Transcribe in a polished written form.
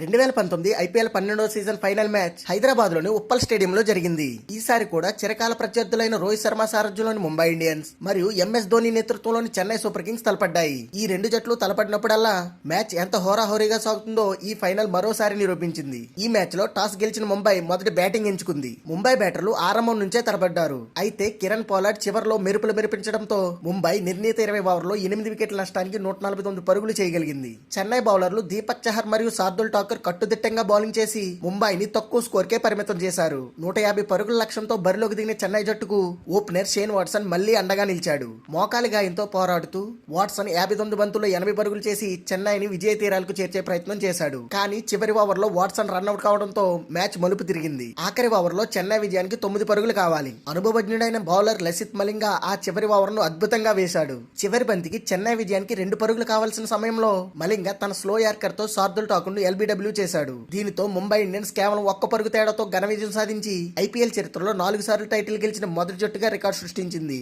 2019 IPL 12వ season final match Hyderabad లోని ఉప్పల్ స్టేడియంలో జరిగింది. ఈసారి కూడా చిరకాల ప్రత్యర్థులైన రోహిత్ శర్మ సారథ్యంలోని ముంబై ఇండియన్స్ మరియు ఎంఎస్ ధోని నేతృత్వంలోని చెన్నై సూపర్ కింగ్స్ తలపడ్డాయి. ఈ రెండు జట్లు తలపడినప్పుడల్లా మ్యాచ్ ఎంత హోరాహోరీగా సాగుతుందో ఈ ఫైనల్ మరోసారి నిరూపించింది. ఈ మ్యాచ్ లో టాస్ గెలిచిన ముంబై మొదటి బ్యాటింగ్ ఎంచుకుంది. ముంబై బ్యాటర్లు ఆరంభం నుంచే తలపడ్డారు. అయితే కిరణ్ పోలార్డ్ చివర్లో మెరుపులు మెరిపించడంతో ముంబై నిర్ణీత 20 ఓవర్లో 8 వికెట్ల నష్టానికి 149 పరుగులు చేయగలిగింది. చెన్నై బౌలర్లు దీపక్ చహర్ మరియు శార్దుల్ ఠాకూర్ కట్టుదిట్టంగా బౌలింగ్ చేసి ముంబైని తక్కువ స్కోర్కే పరిమితం చేశారు. 150 పరుగుల లక్ష్యంతో బరిలోకి దిగిన చెన్నై జట్టుకు ఓపెనర్ షేన్ వాట్సన్ మళ్లీ అండగా నిలిచాడు. మోకాలి గాయంతో పోరాడుతూ వాట్సన్ 59 బంతుల్లో 80 పరుగులు చేసి చెన్నైని విజయ తీరాలకు చేర్చే ప్రయత్నం చేశాడు. కానీ చివరి ఓవర్లో వాట్సన్ రన్అట్ కావడంతో మ్యాచ్ మలుపు తిరిగింది. ఆఖరి ఓవర్లో చెన్నై విజయానికి 9 పరుగులు కావాలి. అనుభవజ్ఞుడైన బౌలర్ లసిత్ మలింగ ఆ చివరి ఓవర్ను అద్భుతంగా వేశాడు. చివరి బంతికి చెన్నై విజయానికి 2 పరుగులు కావాల్సిన సమయంలో మలింగ తన స్లో యార్కర్ తో శార్దుల్ ఠాకూర్ ను ఎల్బీడబ్ల్యూ చేశాడు. దీనితో ముంబై ఇండియన్స్ కేవలం 1 పరుగు తేడాతో ఘన విజయం సాధించి ఐపీఎల్ చరిత్రలో 4 సార్లు టైటిల్ గెలిచిన మొదటి జట్టుగా రికార్డు సృష్టించింది.